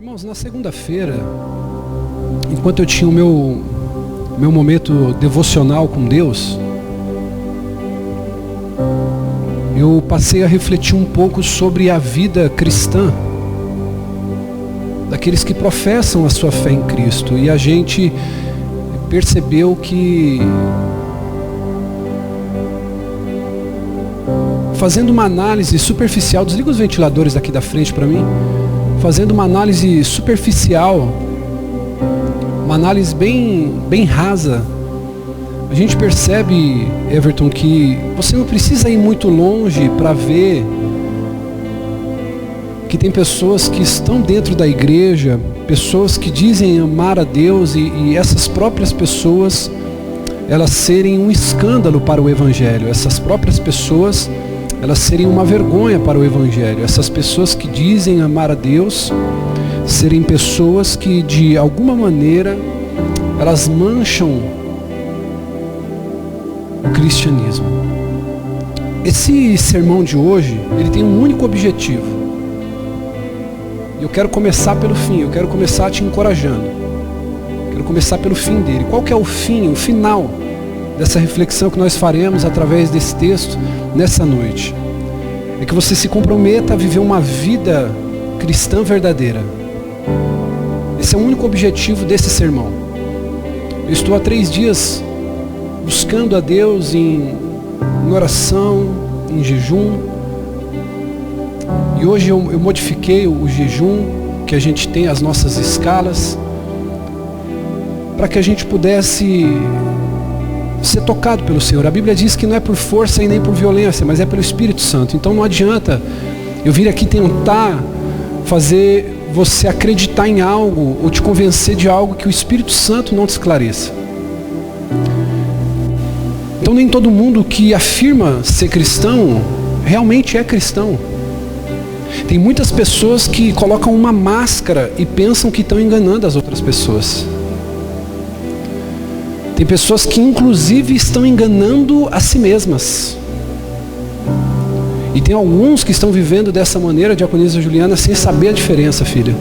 Irmãos, na segunda-feira, enquanto eu tinha o meu momento devocional com Deus, eu passei a refletir um pouco sobre a vida cristã daqueles que professam a sua fé em Cristo, e a gente percebeu que, fazendo uma análise superficial, desliga os ventiladores daqui da frente para mim, fazendo uma análise superficial, uma análise bem rasa, a gente percebe, Everton, que você não precisa ir muito longe para ver que tem pessoas que estão dentro da igreja, pessoas que dizem amar a Deus, e essas próprias pessoas, elas serem um escândalo para o Evangelho, essas próprias pessoas, elas serem uma vergonha para o Evangelho, essas pessoas que dizem amar a Deus, serem pessoas que de alguma maneira, elas mancham o cristianismo. Esse sermão de hoje, ele tem um único objetivo. Eu quero começar pelo fim, eu quero começar te encorajando. Quero começar pelo fim dele. Qual que é o fim, o final dessa reflexão que nós faremos através desse texto nessa noite? É que você se comprometa a viver uma vida cristã verdadeira. Esse é o único objetivo desse sermão. Eu estou há 3 dias buscando a Deus em oração, em jejum. E hoje eu modifiquei o jejum, que a gente tem as nossas escalas, para que a gente pudesse ser tocado pelo Senhor. A Bíblia diz que não é por força e nem por violência, mas é pelo Espírito Santo. Então não adianta eu vir aqui tentar fazer você acreditar em algo ou te convencer de algo que o Espírito Santo não te esclareça. Então nem todo mundo que afirma ser cristão realmente é cristão. Tem muitas pessoas que colocam uma máscara e pensam que estão enganando as outras pessoas. Tem pessoas que inclusive estão enganando a si mesmas. E tem alguns que estão vivendo dessa maneira, diaconisa Juliana, sem saber a diferença, filha.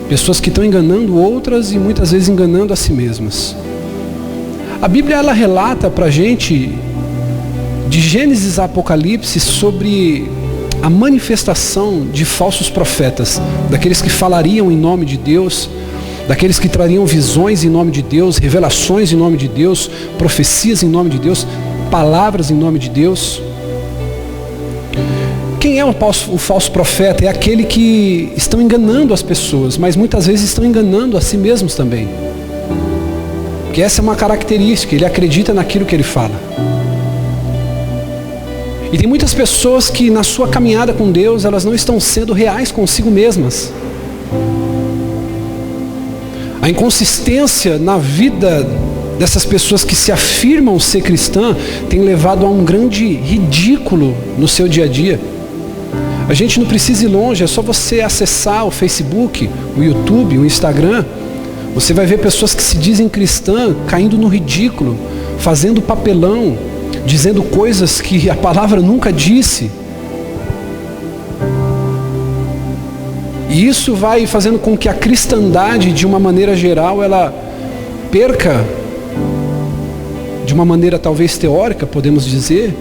Pessoas que estão enganando outras e muitas vezes enganando a si mesmas. A Bíblia, ela relata pra gente, de Gênesis a Apocalipse, sobre a manifestação de falsos profetas, daqueles que falariam em nome de Deus, daqueles que trariam visões em nome de Deus, revelações em nome de Deus, profecias em nome de Deus, palavras em nome de Deus. Quem é o falso profeta? É aquele que estão enganando as pessoas, mas muitas vezes estão enganando a si mesmos também. Porque essa é uma característica, ele acredita naquilo que ele fala. E tem muitas pessoas que na sua caminhada com Deus, elas não estão sendo reais consigo mesmas. A inconsistência na vida dessas pessoas que se afirmam ser cristã tem levado a um grande ridículo no seu dia a dia. A gente não precisa ir longe, é só você acessar o Facebook, o YouTube, o Instagram. Você vai ver pessoas que se dizem cristã caindo no ridículo, fazendo papelão, dizendo coisas que a palavra nunca disse. E isso vai fazendo com que a cristandade, de uma maneira geral, ela perca, de uma maneira talvez teórica, podemos dizer,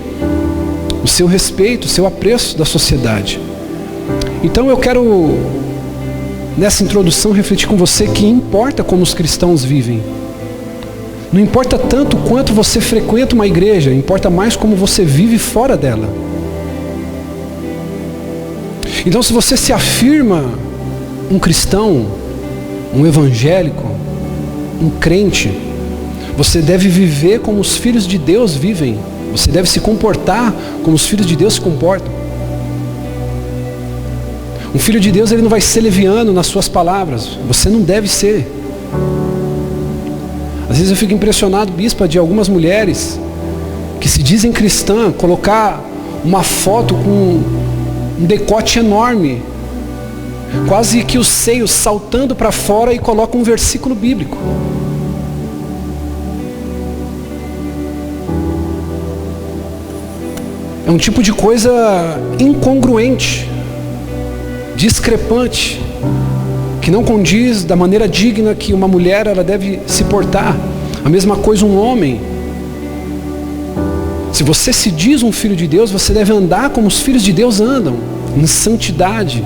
o seu respeito, o seu apreço da sociedade. Então eu quero, nessa introdução, refletir com você que importa como os cristãos vivem. Não importa tanto quanto você frequenta uma igreja, importa mais como você vive fora dela. Então, se você se afirma um cristão, um evangélico, um crente, você deve viver como os filhos de Deus vivem. Você deve se comportar como os filhos de Deus se comportam. Um filho de Deus, ele não vai ser leviano nas suas palavras. Você não deve ser. Às vezes eu fico impressionado, bispa, de algumas mulheres que se dizem cristã, colocar uma foto com um decote enorme, quase que os seios saltando para fora, e coloca um versículo bíblico. É um tipo de coisa incongruente, discrepante, que não condiz da maneira digna que uma mulher ela deve se portar. A mesma coisa um homem. Se você se diz um filho de Deus, você deve andar como os filhos de Deus andam, em santidade.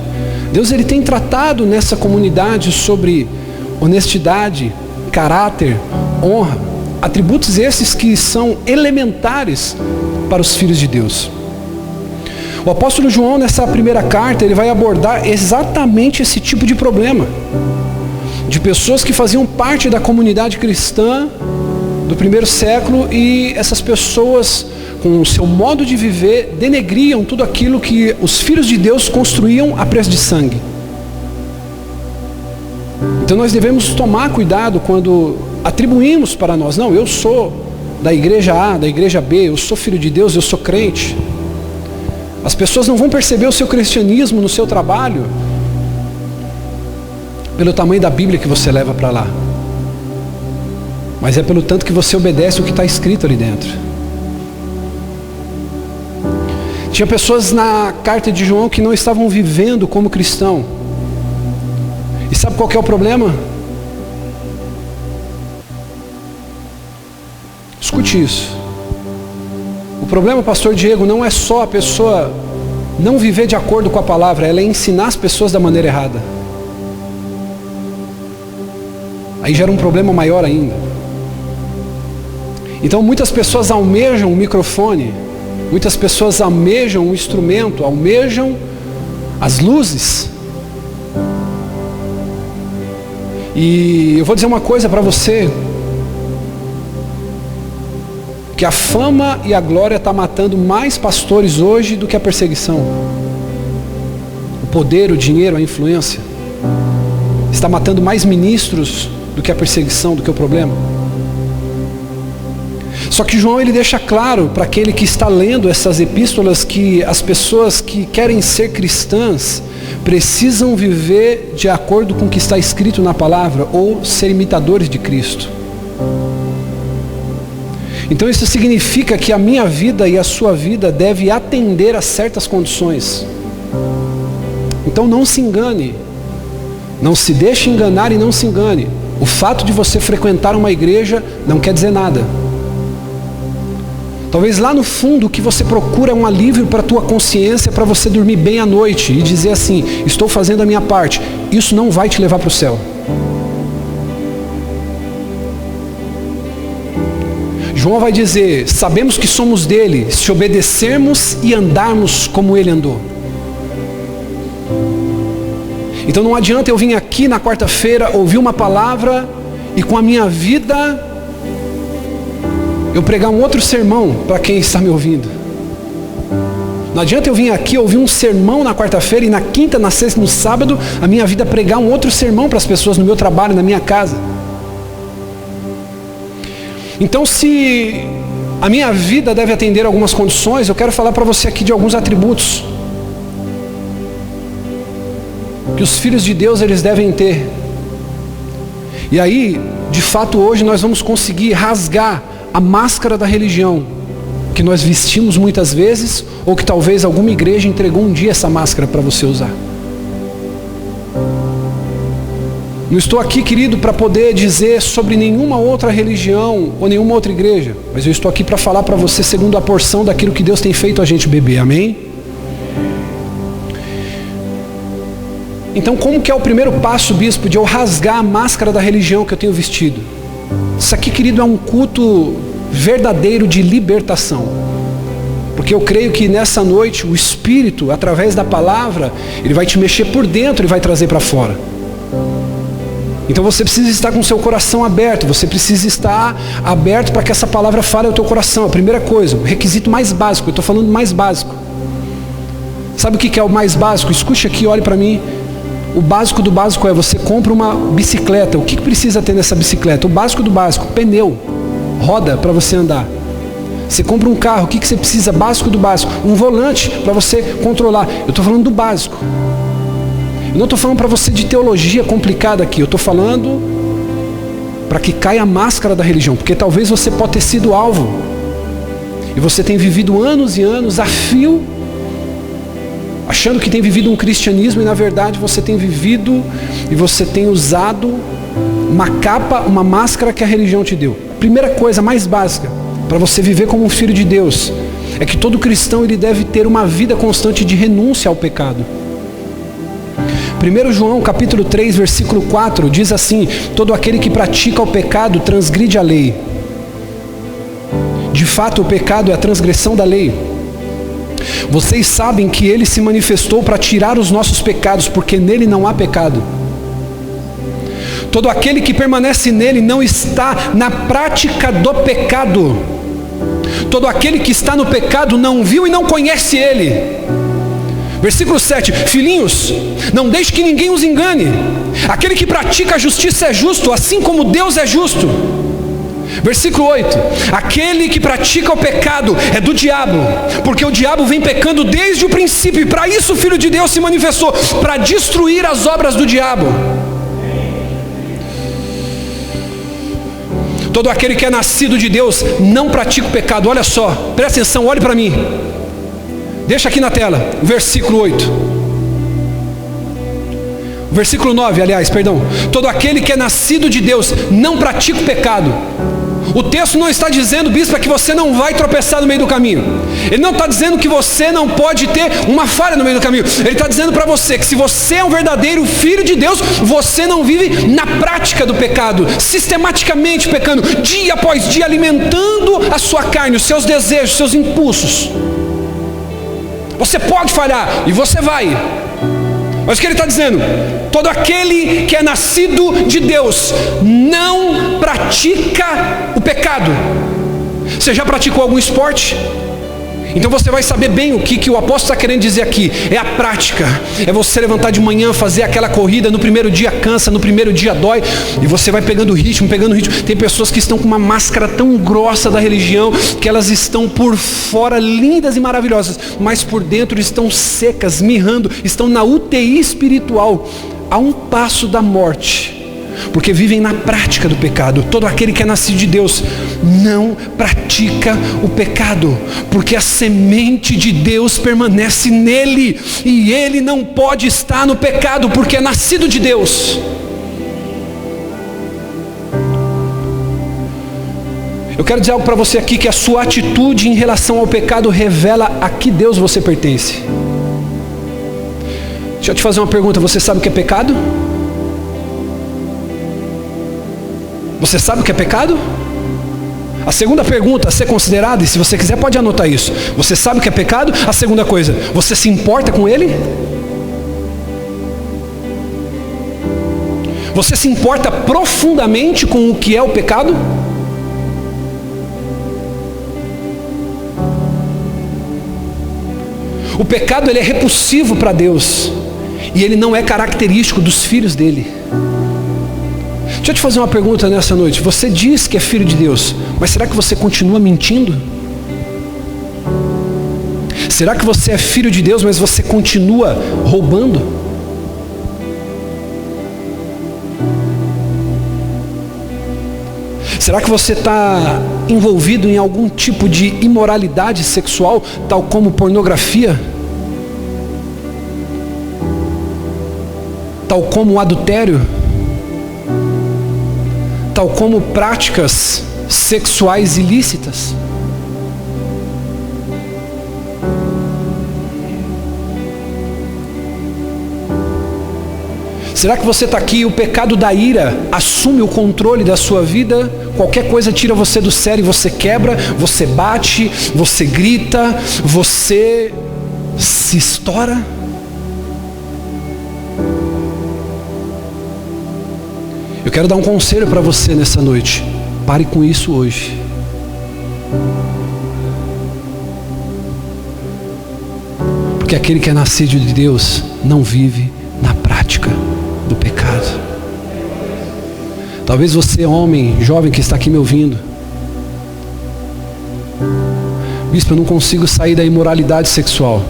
Deus ele tem tratado nessa comunidade sobre honestidade, caráter, honra, atributos esses que são elementares para os filhos de Deus. O apóstolo João, nessa primeira carta, ele vai abordar exatamente esse tipo de problema, de pessoas que faziam parte da comunidade cristã do primeiro século, e essas pessoas, com o seu modo de viver, denegriam tudo aquilo que os filhos de Deus construíam a preço de sangue. Então nós devemos tomar cuidado quando atribuímos para nós, não, eu sou da igreja A, da igreja B, eu sou filho de Deus, eu sou crente. As pessoas não vão perceber o seu cristianismo no seu trabalho pelo tamanho da Bíblia que você leva para lá, mas é pelo tanto que você obedece o que está escrito ali dentro. Tinha pessoas na carta de João que não estavam vivendo como cristão. E sabe qual que é o problema? Escute isso. O problema, pastor Diego, não é só a pessoa não viver de acordo com a palavra, ela é ensinar as pessoas da maneira errada. Aí gera um problema maior ainda. Então muitas pessoas almejam um microfone, muitas pessoas almejam um instrumento, almejam as luzes. E eu vou dizer uma coisa para você, que a fama e a glória está matando mais pastores hoje do que a perseguição. O poder, o dinheiro, a influência está matando mais ministros do que a perseguição, do que o problema. Só que João ele deixa claro para aquele que está lendo essas epístolas que as pessoas que querem ser cristãs precisam viver de acordo com o que está escrito na palavra ou ser imitadores de Cristo. Então isso significa que a minha vida e a sua vida deve atender a certas condições. Então não se engane, não se deixe enganar e não se engane. O fato de você frequentar uma igreja não quer dizer nada. Talvez lá no fundo o que você procura é um alívio para a tua consciência, para você dormir bem à noite e dizer assim, estou fazendo a minha parte. Isso não vai te levar para o céu. João vai dizer, sabemos que somos dele, se obedecermos e andarmos como ele andou. Então não adianta eu vir aqui na quarta-feira, ouvir uma palavra e com a minha vida eu pregar um outro sermão para quem está me ouvindo. Não adianta eu vir aqui ouvir um sermão na quarta-feira e na quinta, na sexta, no sábado, a minha vida pregar um outro sermão para as pessoas no meu trabalho, na minha casa. Então se a minha vida deve atender algumas condições, eu quero falar para você aqui de alguns atributos que os filhos de Deus eles devem ter. E aí, de fato, hoje nós vamos conseguir rasgar a máscara da religião que nós vestimos muitas vezes, ou que talvez alguma igreja entregou um dia essa máscara para você usar. Não estou aqui, querido, para poder dizer sobre nenhuma outra religião ou nenhuma outra igreja, mas eu estou aqui para falar para você segundo a porção daquilo que Deus tem feito a gente beber, amém? Então como que é o primeiro passo, bispo, de eu rasgar a máscara da religião que eu tenho vestido? Isso aqui, querido, é um culto verdadeiro de libertação. Porque eu creio que nessa noite o Espírito, através da palavra, ele vai te mexer por dentro e vai trazer para fora. Então você precisa estar com o seu coração aberto, você precisa estar aberto para que essa palavra fale ao teu coração. A primeira coisa, o requisito mais básico, eu estou falando mais básico. Sabe o que é o mais básico? Escute aqui, olhe para mim. O básico do básico é, você compra uma bicicleta, o que precisa ter nessa bicicleta? O básico do básico, pneu, roda para você andar. Você compra um carro, o que você precisa? Básico do básico, um volante para você controlar. Eu estou falando do básico. Eu não estou falando para você de teologia complicada aqui, eu estou falando para que caia a máscara da religião, porque talvez você pode ter sido alvo, e você tem vivido anos e anos a fio achando que tem vivido um cristianismo e na verdade você tem vivido e você tem usado uma capa, uma máscara que a religião te deu. Primeira coisa mais básica para você viver como um filho de Deus é que todo cristão ele deve ter uma vida constante de renúncia ao pecado. 1 João capítulo 3 versículo 4 diz assim: todo aquele que pratica o pecado transgride a lei. De fato, o pecado é a transgressão da lei. Vocês sabem que ele se manifestou para tirar os nossos pecados, porque nele não há pecado. Todo aquele que permanece nele não está na prática do pecado. Todo aquele que está no pecado não viu e não conhece ele. Versículo 7, filhinhos, não deixe que ninguém os engane. Aquele que pratica a justiça é justo, assim como Deus é justo. Versículo 8, aquele que pratica o pecado é do diabo, porque o diabo vem pecando desde o princípio, e para isso o Filho de Deus se manifestou, para destruir as obras do diabo. Todo aquele que é nascido de Deus não pratica o pecado. Olha só, presta atenção, olhe para mim. Deixa aqui na tela, versículo 8. Versículo 9, aliás, perdão. Todo aquele que é nascido de Deus não pratica o pecado. O texto não está dizendo, bispo, que você não vai tropeçar no meio do caminho. Ele não está dizendo que você não pode ter uma falha no meio do caminho. Ele está dizendo para você que se você é um verdadeiro filho de Deus, você não vive na prática do pecado, sistematicamente pecando, dia após dia, alimentando a sua carne, os seus desejos, os seus impulsos. Você pode falhar, e você vai. Mas o que ele está dizendo? Todo aquele que é nascido de Deus não pratica o pecado. Você já praticou algum esporte? Então você vai saber bem o que o apóstolo está querendo dizer aqui. É a prática. É você levantar de manhã, fazer aquela corrida. No primeiro dia cansa, no primeiro dia dói. E você vai pegando ritmo, pegando ritmo. Tem pessoas que estão com uma máscara tão grossa da religião, que elas estão por fora lindas e maravilhosas, mas por dentro estão secas, mirrando. Estão na UTI espiritual, a um passo da morte. Porque vivem na prática do pecado. Todo aquele que é nascido de Deus não pratica o pecado, porque a semente de Deus permanece nele, e ele não pode estar no pecado, porque é nascido de Deus. Eu quero dizer algo para você aqui, que a sua atitude em relação ao pecado revela a que Deus você pertence. Deixa eu te fazer uma pergunta, você sabe o que é pecado? Você sabe o que é pecado? A segunda pergunta a ser considerada, e se você quiser pode anotar isso. Você sabe o que é pecado? A segunda coisa, você se importa com ele? Você se importa profundamente com o que é o pecado? O pecado ele é repulsivo para Deus, e ele não é característico dos filhos dele. Deixa eu te fazer uma pergunta nessa noite. Você diz que é filho de Deus, mas será que você continua mentindo? Será que você é filho de Deus, mas você continua roubando? Será que você está envolvido em algum tipo de imoralidade sexual, tal como pornografia? Tal como adultério? Tal como práticas sexuais ilícitas? Será que você está aqui e o pecado da ira assume o controle da sua vida? Qualquer coisa tira você do sério e você quebra, você bate, você grita, você se estoura? Eu quero dar um conselho para você nessa noite. Pare com isso hoje. Porque aquele que é nascido de Deus não vive na prática do pecado. Talvez você, homem, jovem que está aqui me ouvindo. Bispo, eu não consigo sair da imoralidade sexual.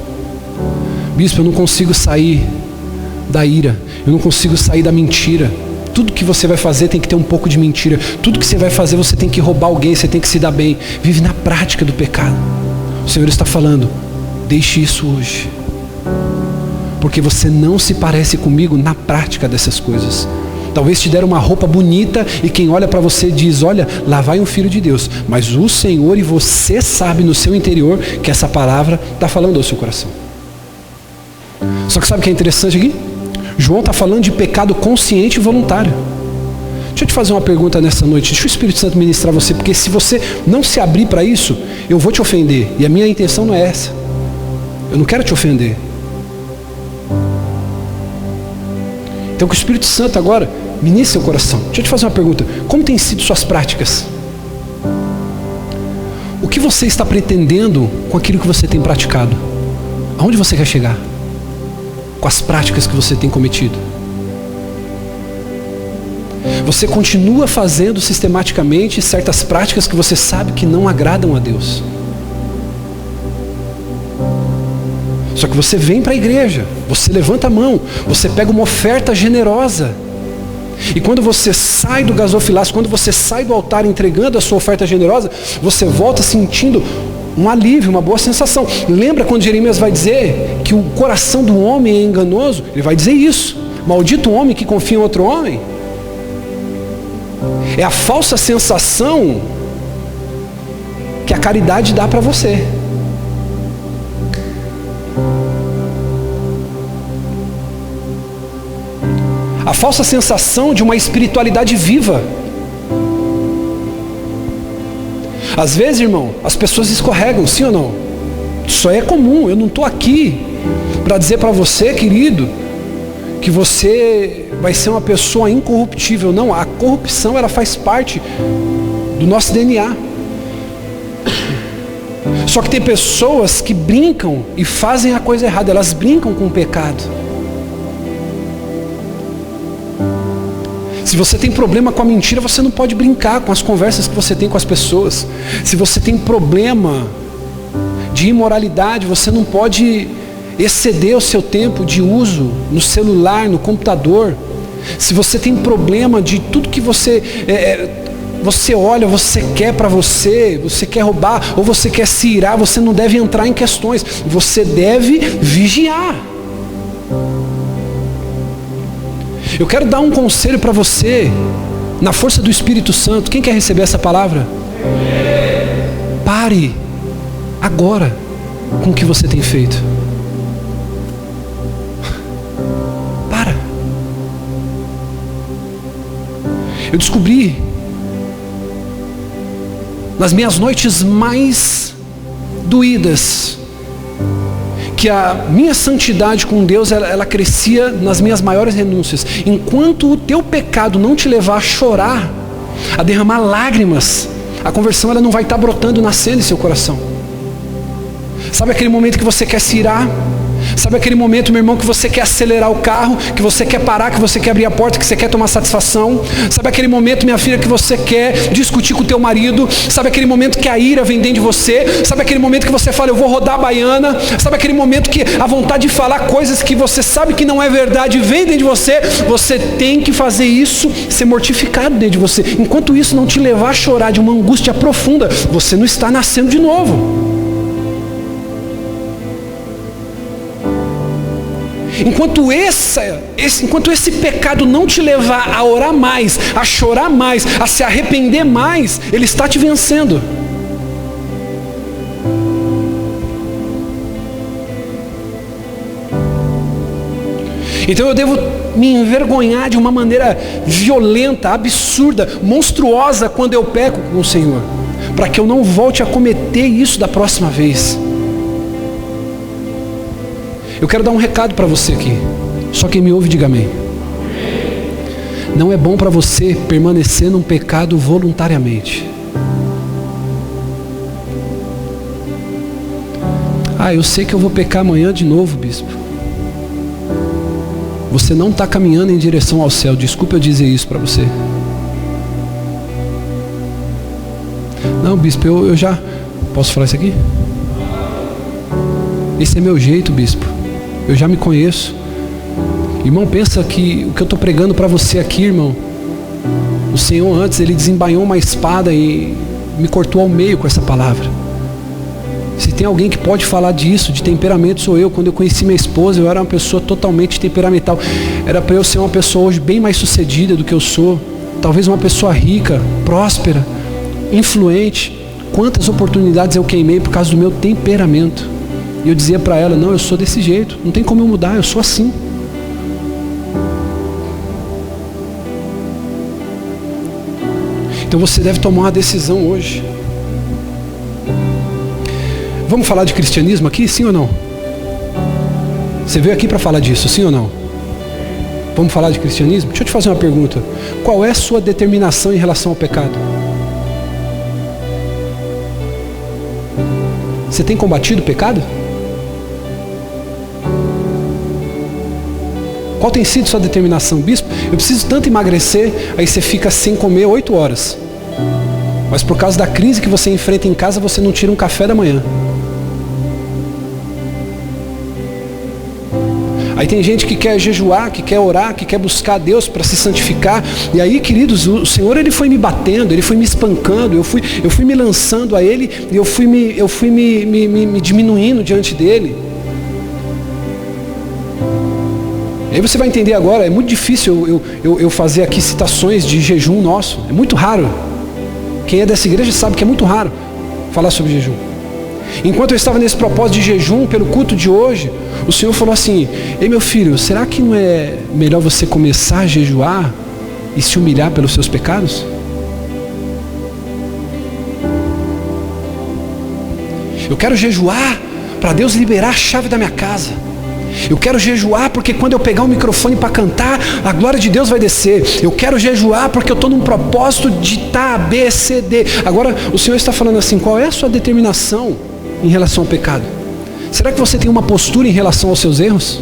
Bispo, eu não consigo sair da ira. Eu não consigo sair da mentira. Tudo que você vai fazer tem que ter um pouco de mentira. Tudo que você vai fazer você tem que roubar alguém, você tem que se dar bem. Vive na prática do pecado. O Senhor está falando, deixe isso hoje. porque você não se parece comigo na prática dessas coisas. Talvez te deram uma roupa bonita e quem olha para você diz, olha, lá vai um filho de Deus. Mas o Senhor e você sabe no seu interior que essa palavra está falando ao seu coração. Só que sabe o que é interessante aqui? João está falando de pecado consciente e voluntário. Deixa eu te fazer uma pergunta nessa noite. Deixa o Espírito Santo ministrar você, porque se você não se abrir para isso, eu vou te ofender. E a minha intenção não é essa. Eu não quero te ofender. Então que o Espírito Santo agora ministre seu coração. Deixa eu te fazer uma pergunta. Como têm sido suas práticas? O que você está pretendendo com aquilo que você tem praticado? Aonde você quer chegar? Com as práticas que você tem cometido? Você continua fazendo sistematicamente certas práticas que você sabe que não agradam a Deus. Só que você vem para a igreja, você levanta a mão, você pega uma oferta generosa. E quando você sai do gasofilácio, quando você sai do altar entregando a sua oferta generosa, você volta sentindo um alívio, uma boa sensação. Lembra quando Jeremias vai dizer que o coração do homem é enganoso? Ele vai dizer isso. Maldito o homem que confia em outro homem. É a falsa sensação que a caridade dá para você. A falsa sensação de uma espiritualidade viva. Às vezes, irmão, as pessoas escorregam, sim ou não? Isso é comum. Eu não estou aqui para dizer para você, querido, que você vai ser uma pessoa incorruptível. Não, a corrupção ela faz parte do nosso DNA. Só que tem pessoas que brincam e fazem a coisa errada. Elas brincam com o pecado. Se você tem problema com a mentira, você não pode brincar com as conversas que você tem com as pessoas. Se você tem problema de imoralidade, você não pode exceder o seu tempo de uso no celular, no computador. Se você tem problema de tudo que você olha, você quer para você quer roubar, ou você quer se irar, você não deve entrar em questões. Você deve vigiar. Eu quero dar um conselho para você, na força do Espírito Santo. Quem quer receber essa palavra? Pare agora com o que você tem feito. Para. Eu descobri, nas minhas noites mais doídas, que a minha santidade com Deus, ela crescia nas minhas maiores renúncias. Enquanto o teu pecado não te levar a chorar, a derramar lágrimas, a conversão ela não vai estar brotando, nascendo em seu coração. Sabe aquele momento que você quer se irar? Sabe aquele momento, meu irmão, que você quer acelerar o carro, que você quer parar, que você quer abrir a porta, que você quer tomar satisfação? Sabe aquele momento, minha filha, que você quer discutir com o teu marido? Sabe aquele momento que a ira vem dentro de você? Sabe aquele momento que você fala, eu vou rodar a baiana? Sabe aquele momento que a vontade de falar coisas que você sabe que não é verdade vem dentro de você? Você tem que fazer isso, ser mortificado dentro de você. Enquanto isso não te levar a chorar de uma angústia profunda, você não está nascendo de novo. Enquanto esse pecado não te levar a orar mais, a chorar mais, a se arrepender mais, ele está te vencendo. Então eu devo me envergonhar de uma maneira violenta, absurda, monstruosa quando eu peco com o Senhor, para que eu não volte a cometer isso da próxima vez. Eu quero dar um recado para você aqui. Só quem me ouve, diga amém. Não é bom para você permanecer num pecado voluntariamente. Eu sei que eu vou pecar amanhã de novo, bispo. Você não está caminhando em direção ao céu. Desculpa eu dizer isso para você. Não, bispo, eu já... Posso falar isso aqui? Esse é meu jeito, bispo. Eu já me conheço. Irmão, pensa que o que eu estou pregando para você aqui, irmão, o Senhor antes, Ele desembainhou uma espada e me cortou ao meio com essa palavra. Se tem alguém que pode falar disso, de temperamento, sou eu. Quando eu conheci minha esposa, eu era uma pessoa totalmente temperamental. Era para eu ser uma pessoa hoje bem mais sucedida do que eu sou. Talvez uma pessoa rica, próspera, influente. Quantas oportunidades eu queimei por causa do meu temperamento. E eu dizia para ela, não, eu sou desse jeito. Não tem como eu mudar, eu sou assim. Então você deve tomar uma decisão hoje. Vamos falar de cristianismo aqui, sim ou não? Você veio aqui para falar disso, sim ou não? Vamos falar de cristianismo? Deixa eu te fazer uma pergunta. Qual é a sua determinação em relação ao pecado? Você tem combatido o pecado? Qual tem sido sua determinação? Bispo, eu preciso tanto emagrecer, aí você fica sem comer 8 horas. Mas por causa da crise que você enfrenta em casa, você não tira um café da manhã. Aí tem gente que quer jejuar, que quer orar, que quer buscar a Deus para se santificar. E aí, queridos, o Senhor ele foi me batendo, ele foi me espancando, eu fui me lançando a Ele, e eu fui me diminuindo diante dele. E aí você vai entender agora, é muito difícil eu fazer aqui citações de jejum nosso. É muito raro. Quem é dessa igreja sabe que é muito raro falar sobre jejum. Enquanto eu estava nesse propósito de jejum, pelo culto de hoje, o Senhor falou assim, ei meu filho, será que não é melhor você começar a jejuar e se humilhar pelos seus pecados? Eu quero jejuar para Deus liberar a chave da minha casa. Eu quero jejuar porque quando eu pegar o microfone para cantar, a glória de Deus vai descer. Eu quero jejuar porque eu estou num propósito de A, B, C, D. Agora o Senhor está falando assim, qual é a sua determinação em relação ao pecado? Será que você tem uma postura em relação aos seus erros?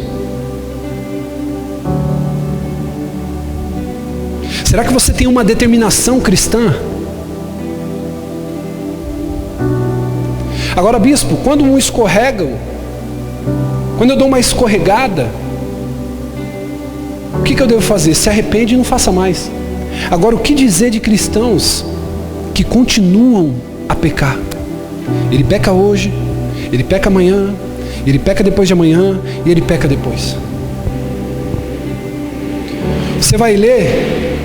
Será que você tem uma determinação cristã? Agora, bispo, quando um escorrega, quando eu dou uma escorregada, o que eu devo fazer? Se arrepende e não faça mais. Agora, o que dizer de cristãos que continuam a pecar? Ele peca hoje, ele peca amanhã, ele peca depois de amanhã e ele peca depois. Você vai ler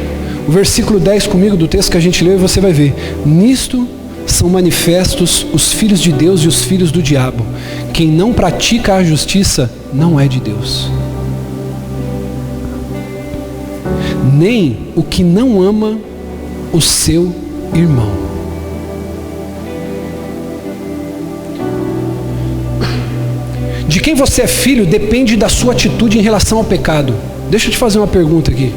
o versículo 10 comigo do texto que a gente leu e você vai ver. Nisto são manifestos os filhos de Deus e os filhos do diabo. Quem não pratica a justiça não é de Deus. Nem o que não ama o seu irmão. De quem você é filho depende da sua atitude em relação ao pecado. Deixa eu te fazer uma pergunta aqui.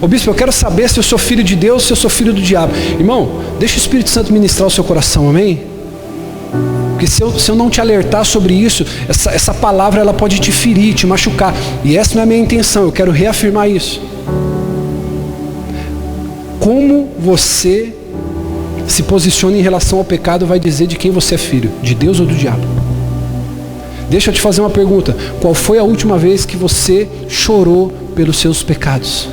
Ô bispo, eu quero saber se eu sou filho de Deus ou se eu sou filho do diabo. Irmão, deixa o Espírito Santo ministrar o seu coração, amém? Porque se eu não te alertar sobre isso, essa palavra ela pode te ferir, te machucar. E essa não é a minha intenção, eu quero reafirmar isso. Como você se posiciona em relação ao pecado vai dizer de quem você é filho, de Deus ou do diabo. Deixa eu te fazer uma pergunta. Qual foi a última vez que você chorou pelos seus pecados?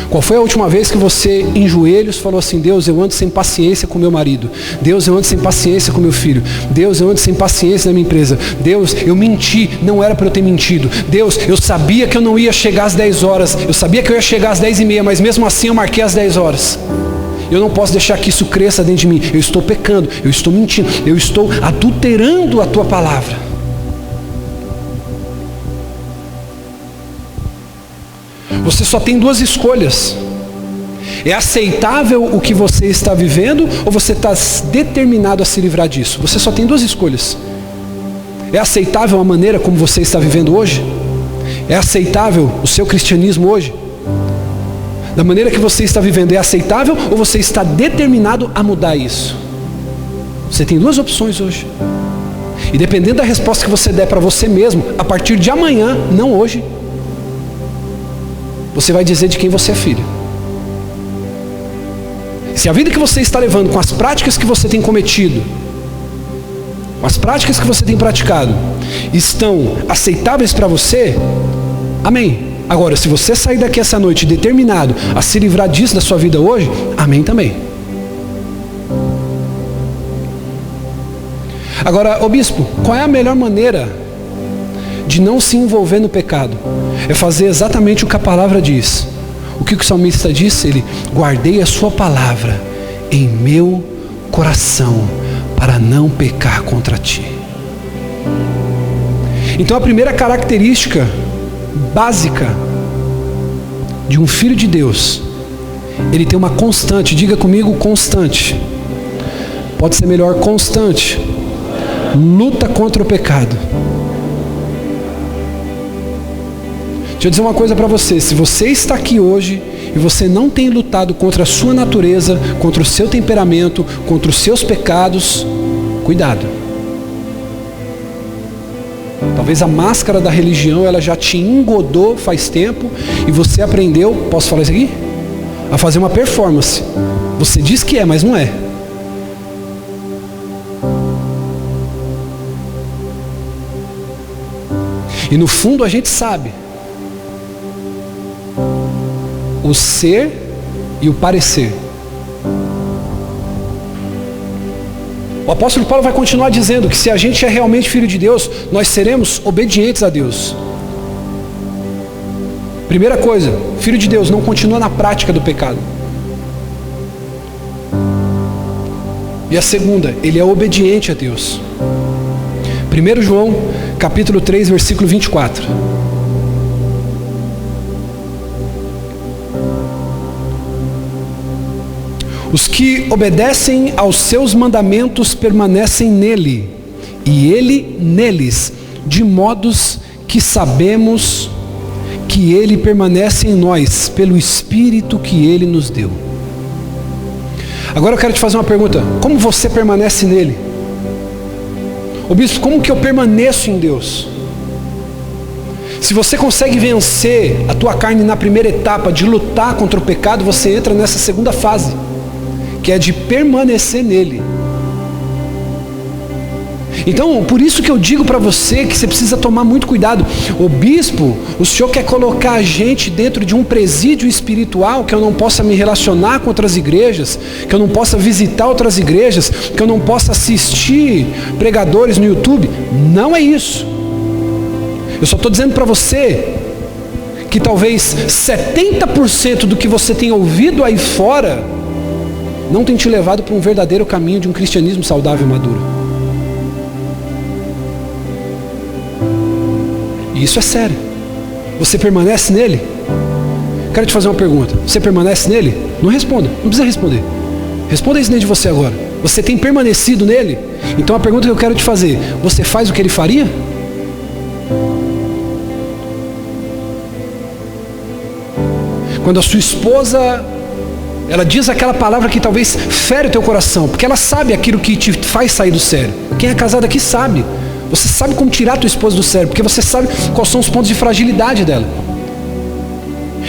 Qual foi a última vez que você, em joelhos, falou assim, Deus, eu ando sem paciência com meu marido. Deus, eu ando sem paciência com meu filho. Deus, eu ando sem paciência na minha empresa. Deus, eu menti, não era para eu ter mentido. Deus, eu sabia que eu não ia chegar às 10 horas. Eu sabia que eu ia chegar às 10h30, mas mesmo assim eu marquei às 10 horas. Eu não posso deixar que isso cresça dentro de mim. Eu estou pecando, eu estou mentindo, eu estou adulterando a tua palavra. Você só tem duas escolhas. É aceitável o que você está vivendo ou você está determinado a se livrar disso? Você só tem duas escolhas. É aceitável a maneira como você está vivendo hoje? É aceitável o seu cristianismo hoje? Da maneira que você está vivendo, é aceitável ou você está determinado a mudar isso? Você tem duas opções hoje. E dependendo da resposta que você der para você mesmo, a partir de amanhã, não hoje, você vai dizer de quem você é filho. Se a vida que você está levando, com as práticas que você tem cometido, com as práticas que você tem praticado, estão aceitáveis para você, amém. Agora, se você sair daqui essa noite determinado a se livrar disso da sua vida hoje, amém também. Agora, ô bispo, qual é a melhor maneira de não se envolver no pecado? É fazer exatamente o que a palavra diz. O que o salmista disse? Ele: guardei a sua palavra em meu coração para não pecar contra ti. Então a primeira característica básica de um filho de Deus, ele tem uma constante. Diga comigo: constante. Pode ser melhor: constante. Luta contra o pecado. Deixa eu dizer uma coisa para você: se você está aqui hoje e você não tem lutado contra a sua natureza, contra o seu temperamento, contra os seus pecados, cuidado. Talvez a máscara da religião, ela já te engodou faz tempo e você aprendeu, posso falar isso aqui? A fazer uma performance. Você diz que é, mas não é. E no fundo a gente sabe o ser e o parecer. O apóstolo Paulo vai continuar dizendo que se a gente é realmente filho de Deus, nós seremos obedientes a Deus. Primeira coisa, filho de Deus não continua na prática do pecado. E a segunda, ele é obediente a Deus. 1 João, capítulo 3, versículo 24. Os que obedecem aos seus mandamentos permanecem nele, e ele neles, de modos que sabemos que ele permanece em nós, pelo Espírito que ele nos deu. Agora eu quero te fazer uma pergunta: como você permanece nele? Ô bispo, como que eu permaneço em Deus? Se você consegue vencer a tua carne na primeira etapa de lutar contra o pecado, você entra nessa segunda fase, que é de permanecer nele. Então, por isso que eu digo para você que você precisa tomar muito cuidado. O bispo, o senhor quer colocar a gente dentro de um presídio espiritual, que eu não possa me relacionar com outras igrejas, que eu não possa visitar outras igrejas, que eu não possa assistir pregadores no YouTube. Não é isso. Eu só estou dizendo para você que talvez 70% do que você tem ouvido aí fora não tem te levado para um verdadeiro caminho de um cristianismo saudável e maduro. E isso é sério. Você permanece nele? Quero te fazer uma pergunta. Você permanece nele? Não responda, não precisa responder. Responda isso dentro de você agora. Você tem permanecido nele? Então a pergunta que eu quero te fazer: você faz o que ele faria? Quando a sua esposa, ela diz aquela palavra que talvez fere o teu coração, porque ela sabe aquilo que te faz sair do sério. Quem é casado aqui sabe. Você sabe como tirar a tua esposa do sério, porque você sabe quais são os pontos de fragilidade dela.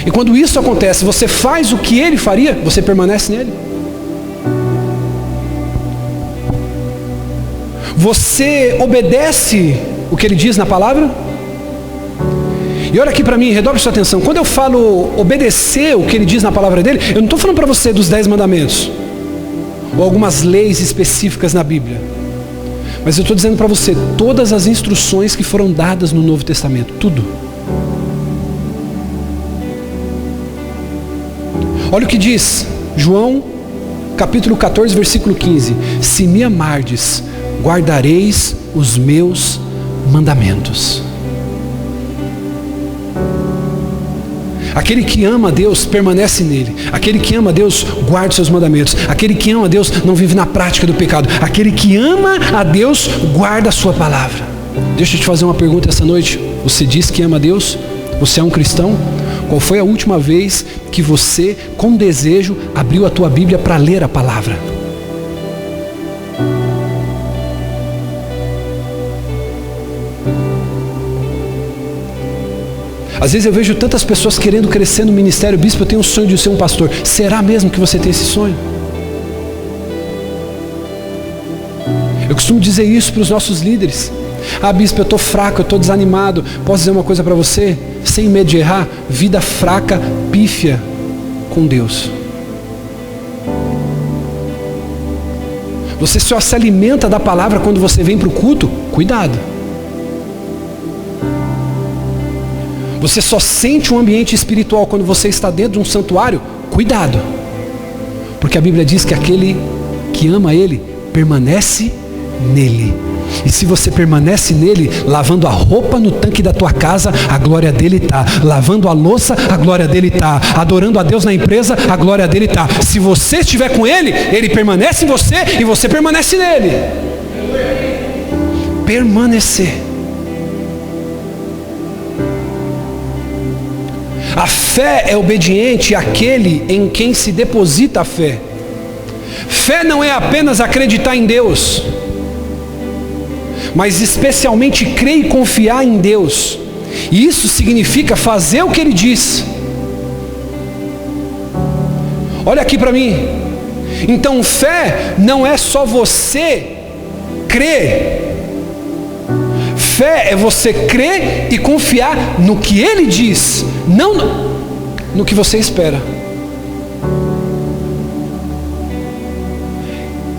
E quando isso acontece, você faz o que ele faria, você permanece nele. Você obedece o que ele diz na palavra? E olha aqui para mim, redobre sua atenção. Quando eu falo obedecer o que ele diz na palavra dele, eu não estou falando para você dos 10 mandamentos ou algumas leis específicas na Bíblia, mas eu estou dizendo para você todas as instruções que foram dadas no Novo Testamento, tudo. Olha o que diz João capítulo 14, versículo 15: se me amardes, guardareis os meus mandamentos. Aquele que ama a Deus permanece nele. Aquele que ama a Deus guarda os seus mandamentos. Aquele que ama a Deus não vive na prática do pecado. Aquele que ama a Deus guarda a sua palavra. Deixa eu te fazer uma pergunta essa noite. Você diz que ama a Deus? Você é um cristão? Qual foi a última vez que você, com desejo, abriu a tua Bíblia para ler a palavra? Às vezes eu vejo tantas pessoas querendo crescer no ministério. Bispo, eu tenho um sonho de ser um pastor. Será mesmo que você tem esse sonho? Eu costumo dizer isso para os nossos líderes. Ah, bispo, eu estou fraco, eu estou desanimado. Posso dizer uma coisa para você? Sem medo de errar: vida fraca, pífia com Deus. Você só se alimenta da palavra quando você vem para o culto? Cuidado. Você só sente um ambiente espiritual quando você está dentro de um santuário? Cuidado. Porque a Bíblia diz que aquele que ama Ele, permanece nele. E se você permanece nele, lavando a roupa no tanque da tua casa, a glória dele está. Lavando a louça, a glória dele está. Adorando a Deus na empresa, a glória dele está. Se você estiver com ele, ele permanece em você e você permanece nele. Permanecer. A fé é obediente àquele em quem se deposita a fé. Fé não é apenas acreditar em Deus, mas especialmente crer e confiar em Deus. E isso significa fazer o que Ele diz. Olha aqui para mim. Então fé não é só você crer. Fé é você crer e confiar no que Ele diz, não no que você espera.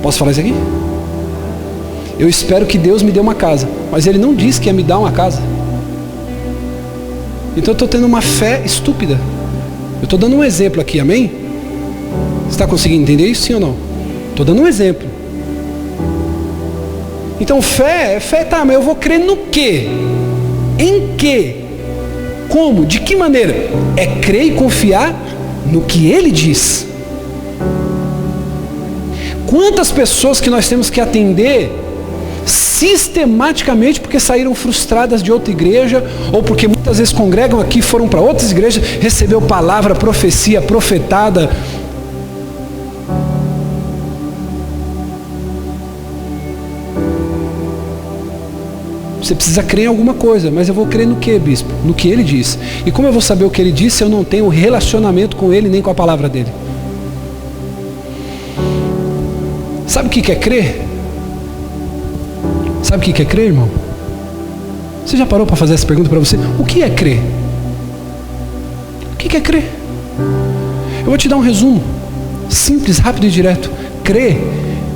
Posso falar isso aqui? Eu espero que Deus me dê uma casa, mas Ele não disse que ia me dar uma casa. Então eu estou tendo uma fé estúpida. Eu estou dando um exemplo aqui, amém? Você está conseguindo entender isso, sim ou não? Estou dando um exemplo. Então fé, tá, mas eu vou crer no quê? Em quê? Como? De que maneira? É crer e confiar no que Ele diz. Quantas pessoas que nós temos que atender sistematicamente porque saíram frustradas de outra igreja, ou porque muitas vezes congregam aqui, foram para outras igrejas, recebeu palavra, profecia, profetada. Você precisa crer em alguma coisa, mas eu vou crer no que, bispo? No que ele diz. E como eu vou saber o que ele disse se eu não tenho relacionamento com ele nem com a palavra dele? Sabe o que é crer? Sabe o que é crer, irmão? Você já parou para fazer essa pergunta para você? O que é crer? O que é crer? Eu vou te dar um resumo. Simples, rápido e direto. Crer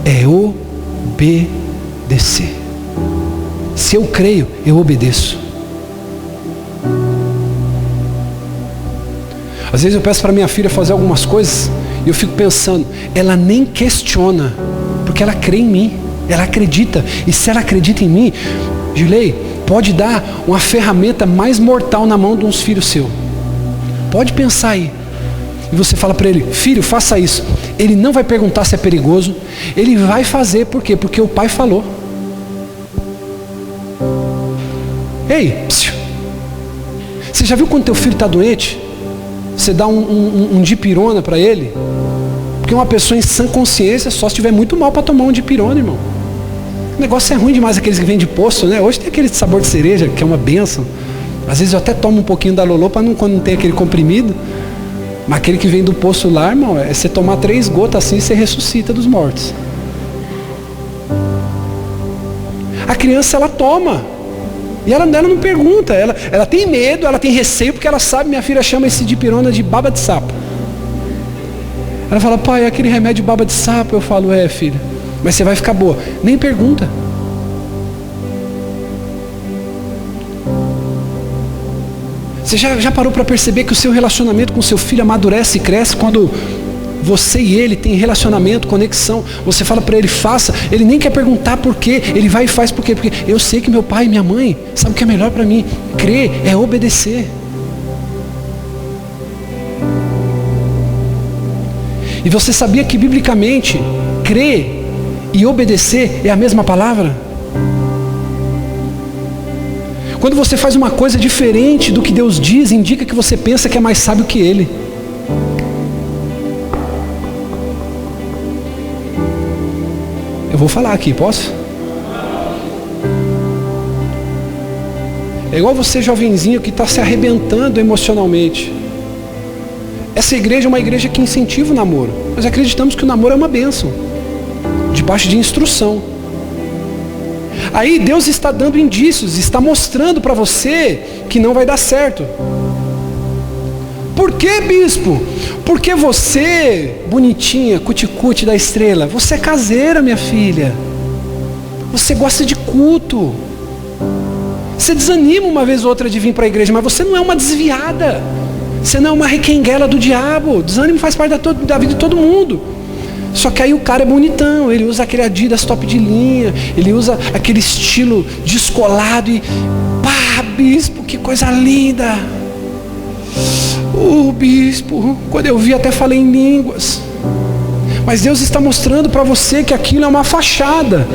é obedecer. Se eu creio, eu obedeço. Às vezes eu peço para minha filha fazer algumas coisas e eu fico pensando, ela nem questiona, porque ela crê em mim, ela acredita. E se ela acredita em mim, Gilei, pode dar uma ferramenta mais mortal na mão de uns filhos seus. Pode pensar aí. E você fala para ele, filho, faça isso. Ele não vai perguntar se é perigoso, ele vai fazer, por quê? Porque o pai falou. Ei, psiu. Você já viu quando teu filho está doente? Você dá um dipirona para ele? Porque uma pessoa em sã consciência só se tiver muito mal para tomar um dipirona, irmão. O negócio é ruim demais, aqueles que vêm de posto, né? Hoje tem aquele de sabor de cereja, que é uma benção. Às vezes eu até tomo um pouquinho da Lolô para não, quando não tem aquele comprimido. Mas aquele que vem do poço lá, irmão, é você tomar 3 gotas assim, você ressuscita dos mortos. A criança, ela toma. E ela não pergunta, ela tem medo, ela tem receio, porque ela sabe, minha filha chama esse dipirona de baba de sapo. Ela fala, pai, é aquele remédio de baba de sapo. Eu falo, é, filha, mas você vai ficar boa. Nem pergunta. Você já parou para perceber que o seu relacionamento com o seu filho amadurece e cresce quando você e ele têm relacionamento, conexão? Você fala para ele, faça, ele nem quer perguntar por quê, ele vai e faz por quê? Porque eu sei que meu pai e minha mãe sabem o que é melhor para mim. Crer é obedecer. E você sabia que biblicamente crer e obedecer é a mesma palavra? Quando você faz uma coisa diferente do que Deus diz, indica que você pensa que é mais sábio que Ele. Eu vou falar aqui, posso? É igual você, jovenzinho, que está se arrebentando emocionalmente. Essa igreja é uma igreja que incentiva o namoro. Nós acreditamos que o namoro é uma bênção, debaixo de instrução. Aí Deus está dando indícios, está mostrando para você que não vai dar certo. Por quê, bispo? Porque você, bonitinha, cuticute da estrela, você é caseira, minha filha. Você gosta de culto. Você desanima uma vez ou outra de vir para a igreja, mas você não é uma desviada. Você não é uma requenguela do diabo. Desânimo faz parte da vida de todo mundo. Só que aí o cara é bonitão, ele usa aquele Adidas top de linha, ele usa aquele estilo descolado e... Pá, bispo, que coisa linda! Bispo, quando eu vi até falei em línguas. Mas Deus está mostrando para você que aquilo é uma fachada.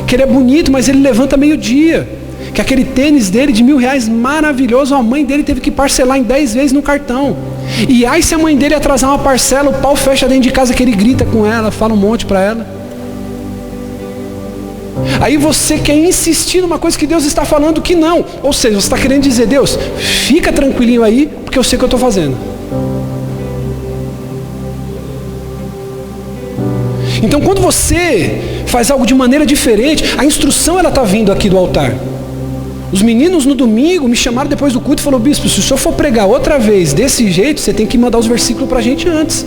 Que ele é bonito, mas ele levanta meio-dia. Que aquele tênis dele de R$1.000 maravilhoso, a mãe dele teve que parcelar em 10 vezes no cartão. E aí se a mãe dele atrasar uma parcela, o pau fecha dentro de casa que ele grita com ela, fala um monte para ela. Aí você quer insistir numa coisa que Deus está falando que não. Ou seja, você está querendo dizer, Deus, fica tranquilinho aí, porque eu sei o que eu estou fazendo. Então quando você faz algo de maneira diferente, a instrução ela está vindo aqui do altar. Os meninos no domingo me chamaram depois do culto e falaram, bispo, se o senhor for pregar outra vez desse jeito, você tem que mandar os versículos para a gente antes.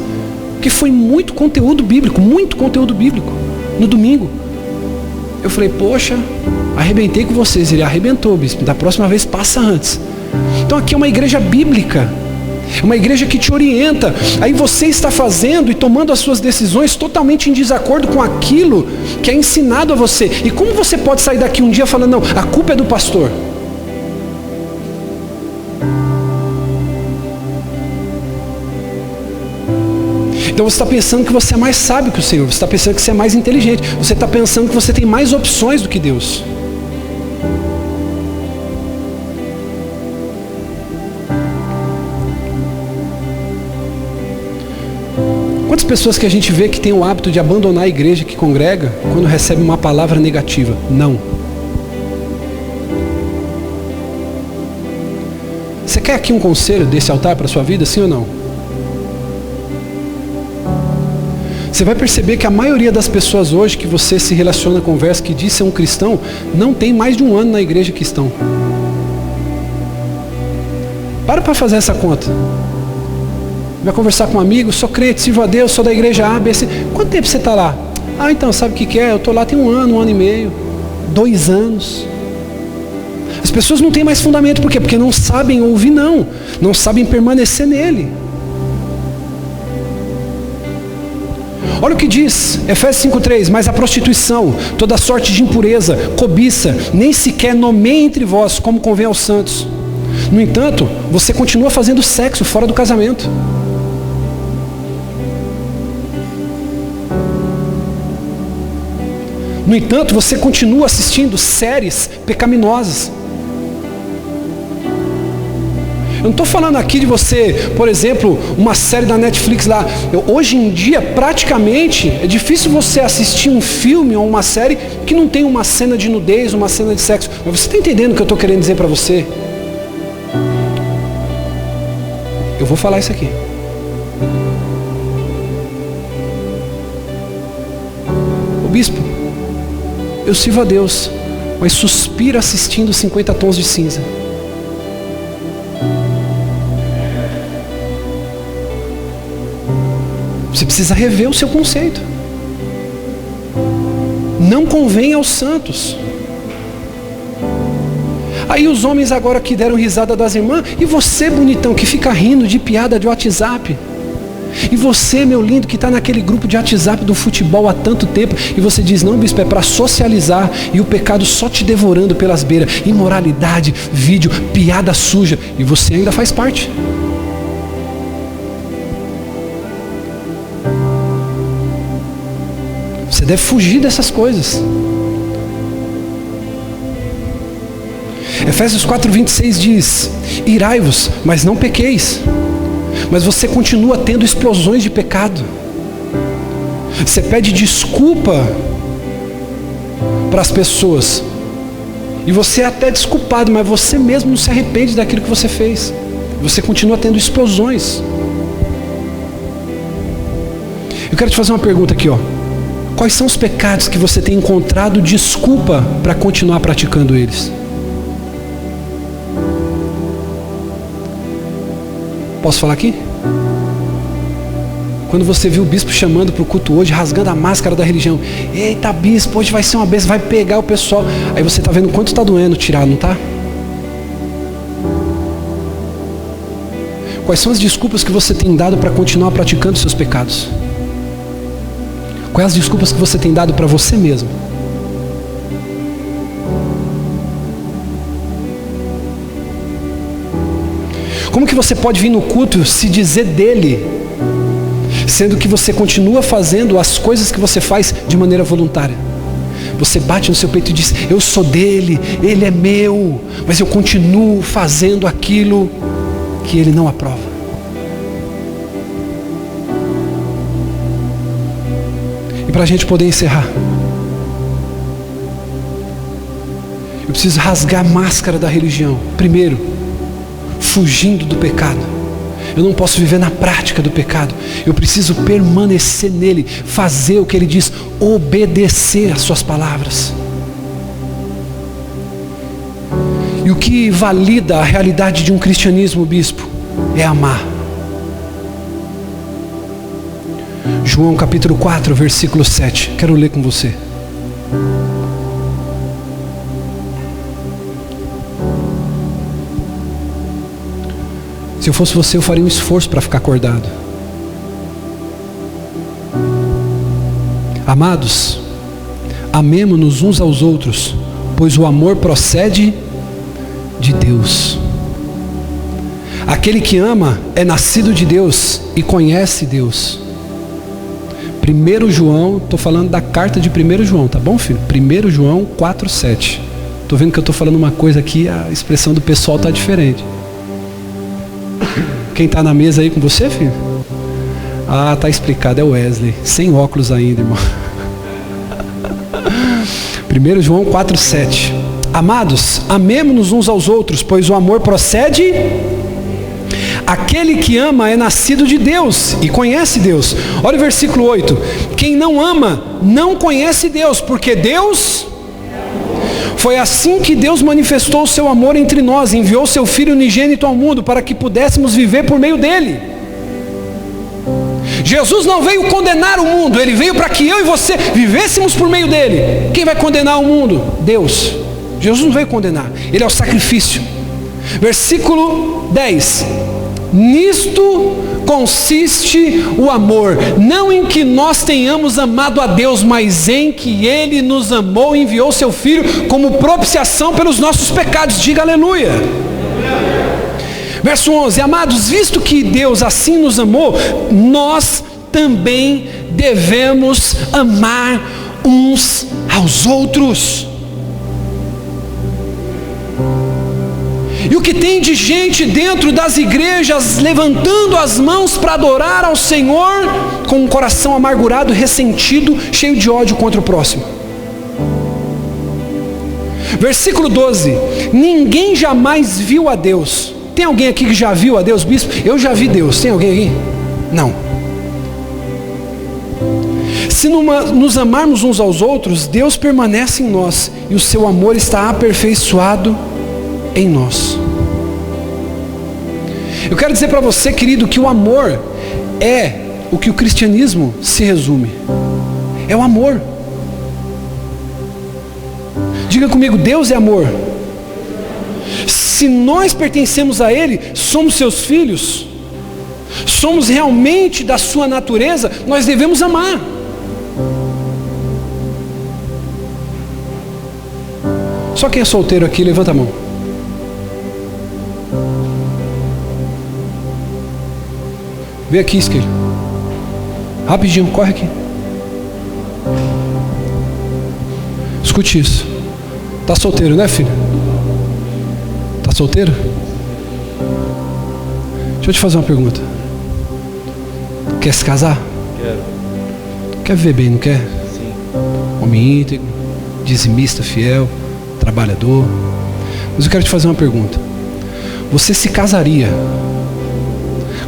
Porque foi muito conteúdo bíblico no domingo. Eu falei, poxa, arrebentei com vocês. Ele arrebentou, bispo, da próxima vez passa antes. Então aqui é uma igreja bíblica. É uma igreja que te orienta. Aí você está fazendo e tomando as suas decisões totalmente em desacordo com aquilo que é ensinado a você. E como você pode sair daqui um dia falando, não, a culpa é do pastor? Então você está pensando que você é mais sábio que o Senhor. Você está pensando que você é mais inteligente. Você está pensando que você tem mais opções do que Deus. Quantas pessoas que a gente vê que tem o hábito de abandonar a igreja que congrega quando recebe uma palavra negativa? Não. Você quer aqui um conselho desse altar para a sua vida, sim ou não? Você vai perceber que a maioria das pessoas hoje que você se relaciona, conversa, que diz ser um cristão, não tem mais de 1 ano na igreja que estão. Para fazer essa conta. Vai conversar com um amigo, sou crente, sirvo a Deus, sou da igreja A, B, C. Quanto tempo você está lá? Então, sabe o que é? Eu estou lá tem 1 ano, 1 ano e meio, 2 anos. As pessoas não têm mais fundamento, por quê? Porque não sabem ouvir não sabem permanecer nele. Olha o que diz, Efésios 5,3, mas a prostituição, toda sorte de impureza, cobiça, nem sequer nomeia entre vós, como convém aos santos. No entanto, você continua fazendo sexo fora do casamento. No entanto, você continua assistindo séries pecaminosas. Eu não estou falando aqui de você, por exemplo, uma série da Netflix lá. Hoje em dia, praticamente, é difícil você assistir um filme ou uma série que não tem uma cena de nudez, uma cena de sexo. Mas você está entendendo o que eu estou querendo dizer para você? Eu vou falar isso aqui. Ô bispo, eu sirvo a Deus, mas suspiro assistindo 50 tons de cinza. Você precisa rever o seu conceito. Não convém aos santos. Aí os homens agora que deram risada das irmãs, e você, bonitão, que fica rindo de piada de WhatsApp. E você, meu lindo, que está naquele grupo de WhatsApp do futebol há tanto tempo, e você diz, não, bispo, é para socializar, e o pecado só te devorando pelas beiras, imoralidade, vídeo, piada suja, e você ainda faz parte. Você deve fugir dessas coisas. Efésios 4:26 diz, irai-vos, mas não pequeis. Mas você continua tendo explosões de pecado. Você pede desculpa para as pessoas. E você é até desculpado, mas você mesmo não se arrepende daquilo que você fez. Você continua tendo explosões. Eu quero te fazer uma pergunta aqui, ó. Quais são os pecados que você tem encontrado desculpa para continuar praticando eles? Posso falar aqui? Quando você viu o bispo chamando para o culto hoje, rasgando a máscara da religião. Eita, bispo, hoje vai ser uma bênção, vai pegar o pessoal. Aí você está vendo quanto está doendo tirar, não está? Quais são as desculpas que você tem dado para continuar praticando seus pecados? Quais as desculpas que você tem dado para você mesmo? Como que você pode vir no culto se dizer dele, sendo que você continua fazendo as coisas que você faz de maneira voluntária? Você bate no seu peito e diz, eu sou dele, ele é meu, mas eu continuo fazendo aquilo que ele não aprova. E para a gente poder encerrar, eu preciso rasgar a máscara da religião. Primeiro, fugindo do pecado. Eu não posso viver na prática do pecado. Eu preciso permanecer nele, fazer o que ele diz, obedecer às suas palavras. E o que valida a realidade de um cristianismo, bispo, é amar. João capítulo 4, versículo 7. Quero ler com você. Se eu fosse você, eu faria um esforço para ficar acordado. Amados, amemo-nos uns aos outros, pois o amor procede de Deus. Aquele que ama é nascido de Deus e conhece Deus. 1 João, estou falando da carta de 1 João, tá bom, filho? 1 João 4,7. Estou vendo que eu estou falando uma coisa aqui, a expressão do pessoal está diferente. Quem está na mesa aí com você, filho? Ah, tá explicado, é o Wesley. Sem óculos ainda, irmão. 1 João 4,7. Amados, amemo-nos uns aos outros, pois o amor procede. Aquele que ama é nascido de Deus e conhece Deus. Olha o versículo 8. Quem não ama, não conhece Deus, porque Deus... Foi assim que Deus manifestou o seu amor entre nós, enviou seu Filho unigênito ao mundo para que pudéssemos viver por meio dele. Jesus não veio condenar o mundo, ele veio para que eu e você vivêssemos por meio dele. Quem vai condenar o mundo? Deus. Jesus não veio condenar, ele é o sacrifício. Versículo 10. Nisto consiste o amor, não em que nós tenhamos amado a Deus, mas em que Ele nos amou e enviou seu Filho como propiciação pelos nossos pecados. Diga aleluia. Verso 11. Amados, visto que Deus assim nos amou, nós também devemos amar uns aos outros. E o que tem de gente dentro das igrejas levantando as mãos para adorar ao Senhor com um coração amargurado, ressentido, cheio de ódio contra o próximo. Versículo 12. Ninguém jamais viu a Deus. Tem alguém aqui que já viu a Deus, bispo? Eu já vi Deus. Tem alguém aqui? Não. Se nos amarmos uns aos outros, Deus permanece em nós e o seu amor está aperfeiçoado em nós. Eu quero dizer para você, querido, que o amor é o que o cristianismo se resume. É o amor. Diga comigo, Deus é amor. Se nós pertencemos a Ele, somos seus filhos, somos realmente da sua natureza, nós devemos amar. Só quem é solteiro aqui, levanta a mão. Vem aqui, Esquilho. Rapidinho, corre aqui. Escute isso. Tá solteiro, né, filho? Tá solteiro? Deixa eu te fazer uma pergunta. Quer se casar? Quero. Quer viver bem, não quer? Sim. Homem íntegro, dizimista, fiel, trabalhador. Mas eu quero te fazer uma pergunta. Você se casaria